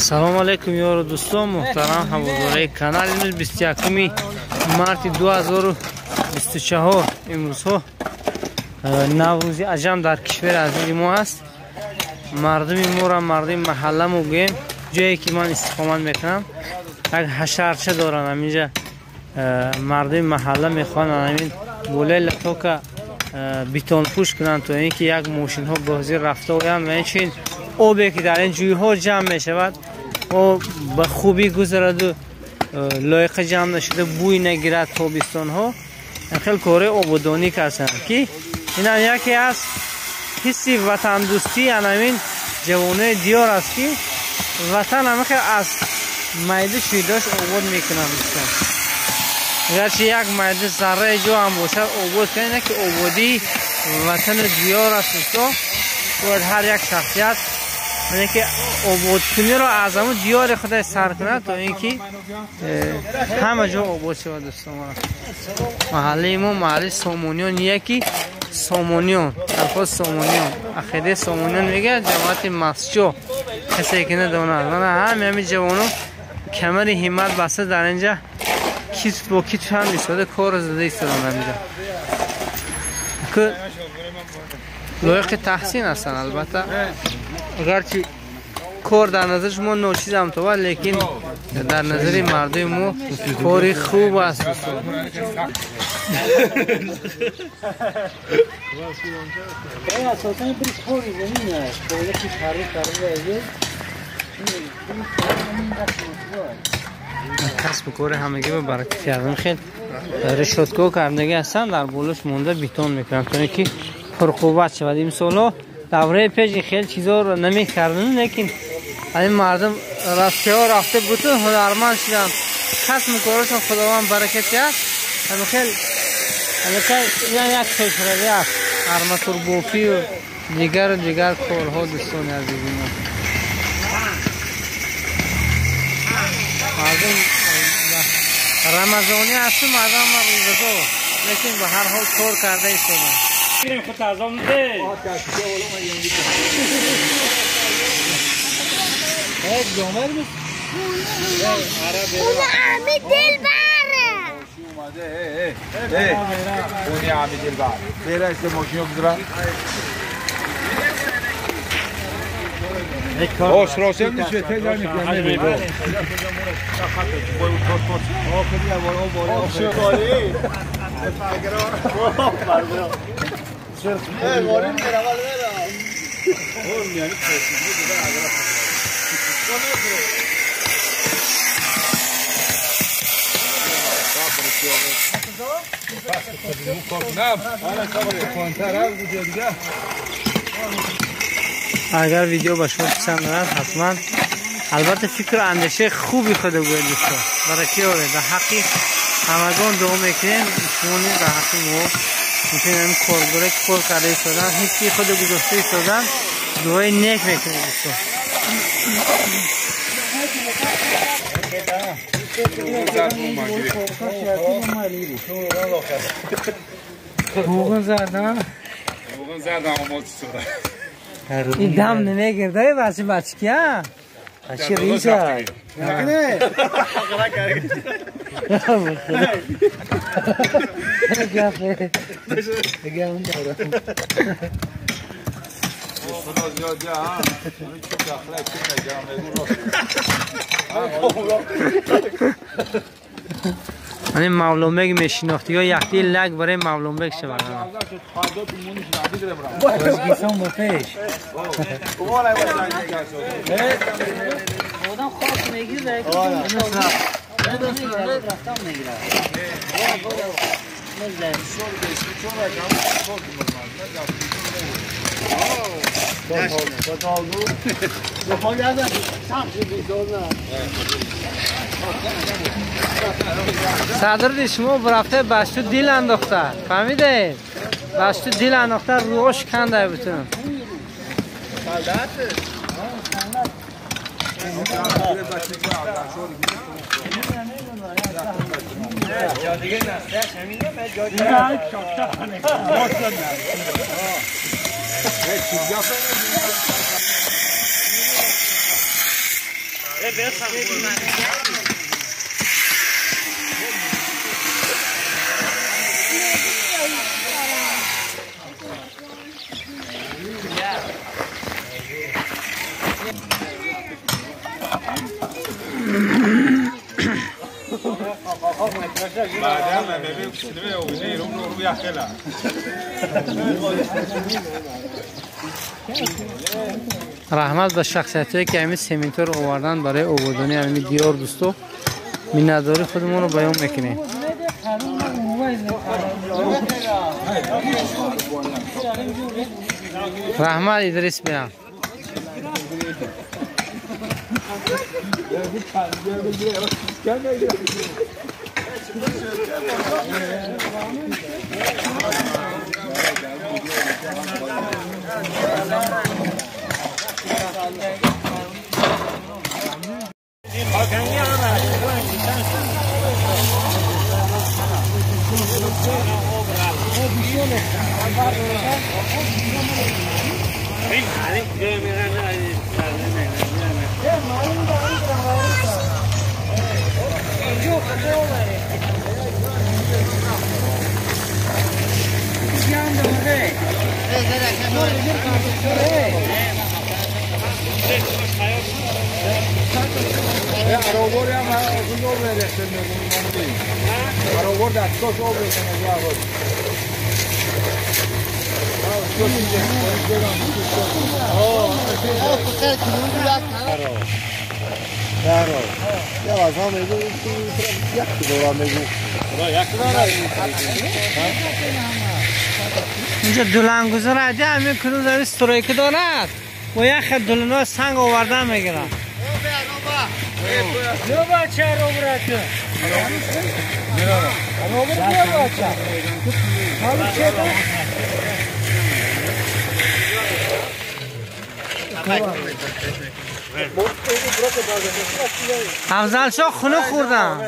سلام علیکم یار دوستان محترم هواداری کانال امروز 21 مارس 2024 امروز ها نوروزی عجم در کشور عزیز ما است. مردم ما را مردم محله مو گیم جایی که من استقامت میکنم یک حشرچه دارن اینجا مردم محله میخوان همین بوله لطو که بیتون پوش کنن تو اینکه یک ماشین ها بازی رفته و همچنین آبی که در این جوی ها جمع می شود و به خوبی گذرد و لایق جمع نشده بوی نگیرد تابستان ها. خیلی کار آبادانی کردن که این هم یکی از حسی وطن دوستی همین جوانه دیار است که وطن هم از میده شیداش آباد میکنن. اگرچه یک میده ذره جو هم باشد آباد کنه که آبادی وطن دیار است و هر یک شخصیت یعنی که آباد کنی رو از همون دیار خدای سر کنه تا اینکه همه جا آباد شود. دوستان محله ما محله سامونیان یکی سامونیان الفاظ سامونیان عقیده سامونیان میگه جماعت مسجو کسی که نداند من همین جوانو کمر همت بسته در اینجا کیت با کیت هم ایستاده کار زده ایستادن اینجا که لایق تحسین هستن. البته اگرچه کار در نظر شما نوچیز هم تو لیکن در نظر مردم ما کاری خوب است. کسب کار همگی به برکت کردن خیلی رشوتگاه کردگی هستن در بولش مونده بیتون میکنن تا اینکه پرقوت شود. این سالا دوره پیش خیلی چیزا رو نمیکردن لیکن این مردم رفته بودن هنرمند شدن کسب کارشون خداوند برکت کرد. همین خیلی یک فکره‌ای است آرماتور بوفی و دیگر کارها دوستان عزیز ما. مردم رمضانی هست مردم روزگار لیکن به هر حال کار کرده ایستادن. میریم خود تازه میده جامل بود اون عمی دل بره اونی عمی دل بره بیره است ماشینو بزرن باش راسم نیشه تیزر میکنه بیرو وارد میره اول بره اون یعنی پرسیدی دیگه اگر اگر ویدیو با شما پسند آمد حتما البته فکر و اندیشه خوبی خود بگوید دوستان برای که آره در حقی همگان دعا میکنیم شمونی در حقی ما میکنیم این کارگره که کار کرده ایستادن هیچی خود گذاشته ایستادن دعای نیک میکنیم دوستان. بوغن زدن آماز شده این دم نمیگرده بچه کیا بچه ریزه نکنه دیگه اون دارم خدا زیادی ها اونی چون داخله چون نگرم این مولومگ میشناختی یا یختی لگ برای مولومگ شود بازگیسان با پیش آدم خواست میگیره رفتم میگیره صدر شما برفته باشتو دیل انداخته فهمیده باشتو دیل انداخته روش کنده بتونم رحمت به شخصیتی که همین سیمینتور آوردن برای آوردن همین دیار دوستو مینداری خودمون رو بیان میکنیم. رحمت ادریس بیان. اینجا دلان گذاره همین کنون در استرویک دارد و یک دلنا سنگ آورده میگیره. رو بچه رو برده رو بچه حالا چه ده؟ افضل شا خونه خوردم